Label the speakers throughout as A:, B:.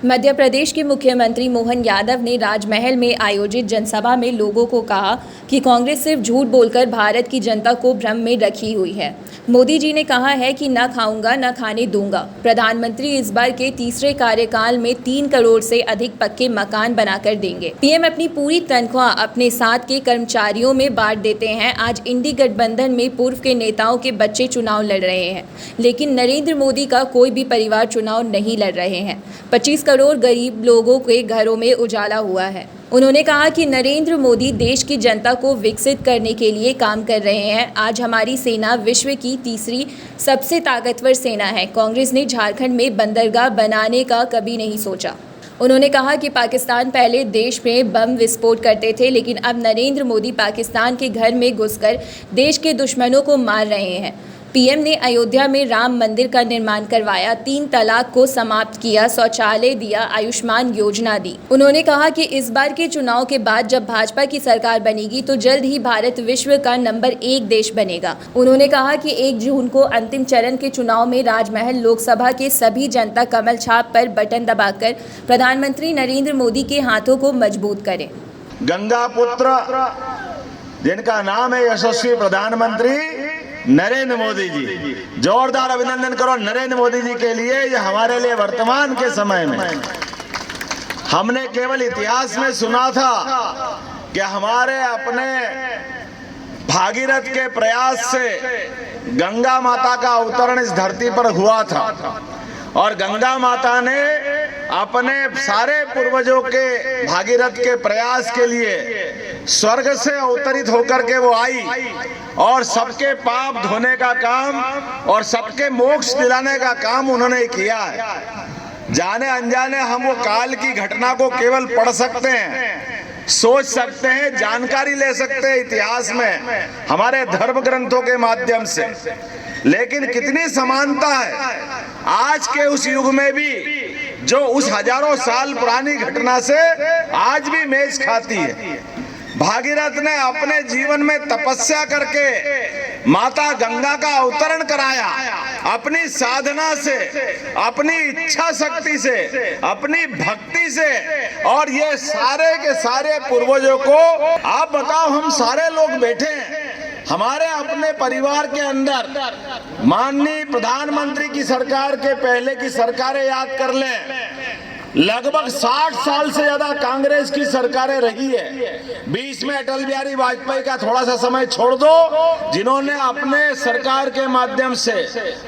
A: मध्य प्रदेश के मुख्यमंत्री मोहन यादव ने राजमहल में आयोजित जनसभा में लोगों को कहा कि कांग्रेस सिर्फ झूठ बोलकर भारत की जनता को भ्रम में रखी हुई है। मोदी जी ने कहा है कि न खाऊंगा न खाने दूंगा। प्रधानमंत्री इस बार के तीसरे कार्यकाल में 3 करोड़ से अधिक पक्के मकान बनाकर देंगे। पीएम अपनी पूरी तनख्वाह अपने साथ के कर्मचारियों में बांट देते हैं। आज इंडी गठबंधन में पूर्व के नेताओं के बच्चे चुनाव लड़ रहे हैं, लेकिन नरेंद्र मोदी का कोई भी परिवार चुनाव नहीं लड़ रहे हैं। 25 करोड़ गरीब लोगों के घरों में उजाला हुआ है। उन्होंने कहा कि नरेंद्र मोदी देश की जनता को विकसित करने के लिए काम कर रहे हैं। आज हमारी सेना विश्व की तीसरी सबसे ताकतवर सेना है। कांग्रेस ने झारखंड में बंदरगाह बनाने का कभी नहीं सोचा। उन्होंने कहा कि पाकिस्तान पहले देश में बम विस्फोट करते थे, लेकिन अब नरेंद्र मोदी पाकिस्तान के घर में घुसकर देश के दुश्मनों को मार रहे हैं। पीएम ने अयोध्या में राम मंदिर का निर्माण करवाया, 3 तलाक को समाप्त किया, शौचालय दिया, आयुष्मान योजना दी। उन्होंने कहा कि इस बार के चुनाव के बाद जब भाजपा की सरकार बनेगी तो जल्द ही भारत विश्व का नंबर 1 देश बनेगा। उन्होंने कहा कि 1 जून को अंतिम चरण के चुनाव में राजमहल लोकसभा के सभी जनता कमल छाप पर बटन दबाकर प्रधानमंत्री नरेंद्र मोदी के हाथों को मजबूत करें।
B: गंगा पुत्र जिनका नाम है यशस्वी प्रधानमंत्री नरेंद्र मोदी जी, जोरदार अभिनंदन करो नरेंद्र मोदी जी के लिए। ये हमारे लिए वर्तमान के समय में हमने केवल इतिहास में सुना था कि हमारे अपने भागीरथ के प्रयास से गंगा माता का अवतरण इस धरती पर हुआ था और गंगा माता ने अपने सारे पूर्वजों के भागीरथ के प्रयास के लिए स्वर्ग से अवतरित होकर के वो आई और सबके पाप धोने का काम और सबके मोक्ष दिलाने का काम उन्होंने किया है। जाने अनजाने हम वो काल की घटना को केवल पढ़ सकते हैं, सोच सकते हैं, जानकारी ले सकते हैं इतिहास में हमारे धर्म ग्रंथों के माध्यम से, लेकिन कितनी समानता है आज के उस युग में भी जो उस हजारों साल पुरानी घटना से आज भी मेज खाती है। भागीरथ ने अपने जीवन में तपस्या करके माता गंगा का अवतरण कराया, अपनी साधना से, अपनी इच्छा शक्ति से, अपनी भक्ति से, और ये सारे के सारे पूर्वजों को आप बताओ, हम सारे लोग बैठे हैं हमारे अपने परिवार के अंदर, माननीय प्रधानमंत्री की सरकार के पहले की सरकारें याद कर लें, लगभग 60 साल से ज्यादा कांग्रेस की सरकारें रही है। बीच में अटल बिहारी वाजपेयी का थोड़ा सा समय छोड़ दो, जिन्होंने अपने सरकार के माध्यम से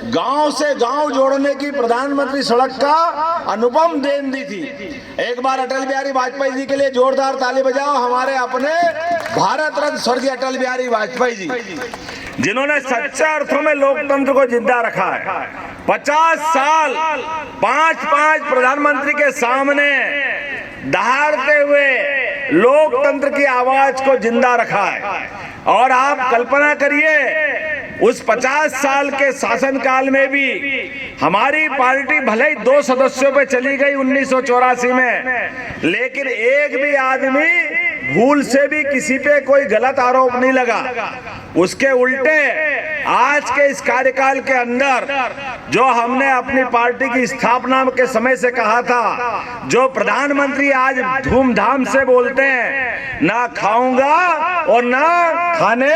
B: गांव जोड़ने की प्रधानमंत्री सड़क का अनुपम देन दी थी। एक बार अटल बिहारी वाजपेयी जी के लिए जोरदार ताली बजाओ, हमारे अपने भारत रत्न स्वर्गीय अटल बिहारी वाजपेयी जी, जिन्होंने सच्चे अर्थों में लोकतंत्र को जिंदा रखा है। 50 साल 5 प्रधानमंत्री के सामने दहाड़ते हुए लोकतंत्र की आवाज को जिंदा रखा है। और आप कल्पना करिए, उस 50 साल के शासनकाल में भी हमारी पार्टी भले ही 2 सदस्यों पे चली गई 1984 में, लेकिन एक भी आदमी भूल से भी किसी पे कोई गलत आरोप नहीं लगा। उसके उल्टे आज के इस कार्यकाल के अंदर जो हमने अपनी पार्टी की स्थापना के समय से कहा था, जो प्रधानमंत्री आज धूमधाम से बोलते हैं, ना खाऊंगा और ना खाने,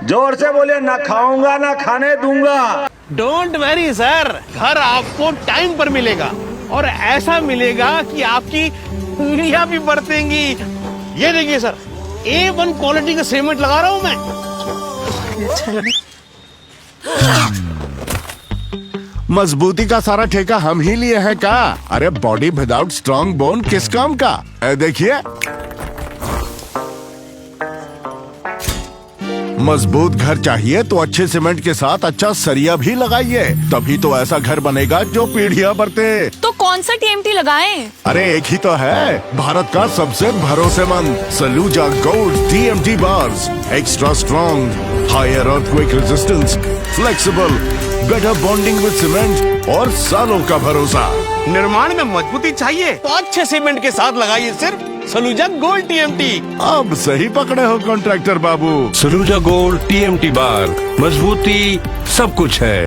B: जोर से बोलिए, ना खाऊंगा ना खाने दूंगा।
C: डोंट वरी सर, घर आपको टाइम पर मिलेगा और ऐसा मिलेगा कि आपकी उंगलियां भी बरतेंगी। ये देखिए सर, A1 क्वालिटी का सीमेंट लगा रहा हूं मैं।
D: मजबूती का सारा ठेका हम ही लिए हैं का? अरे बॉडी विदाउट स्ट्रॉन्ग बोन किस काम का? देखिए, मजबूत घर चाहिए तो अच्छे सीमेंट के साथ अच्छा सरिया भी लगाइए, तभी तो ऐसा घर बनेगा जो पीढ़ियां बरते।
E: तो कौन सा TMT लगाएं?
D: अरे एक ही तो है, भारत का सबसे भरोसेमंद Saluja gold TMT bars. Extra strong, higher earthquake resistance, flexible, better bonding with cement और सालों का भरोसा।
C: निर्माण में मजबूती चाहिए तो अच्छे सीमेंट के साथ लगाइए सिर्फ सलूजा गोल्ड TMT।
D: अब सही पकड़े हो कॉन्ट्रैक्टर बाबू।
F: सलूजा गोल्ड TMT बार, मजबूती सब कुछ है।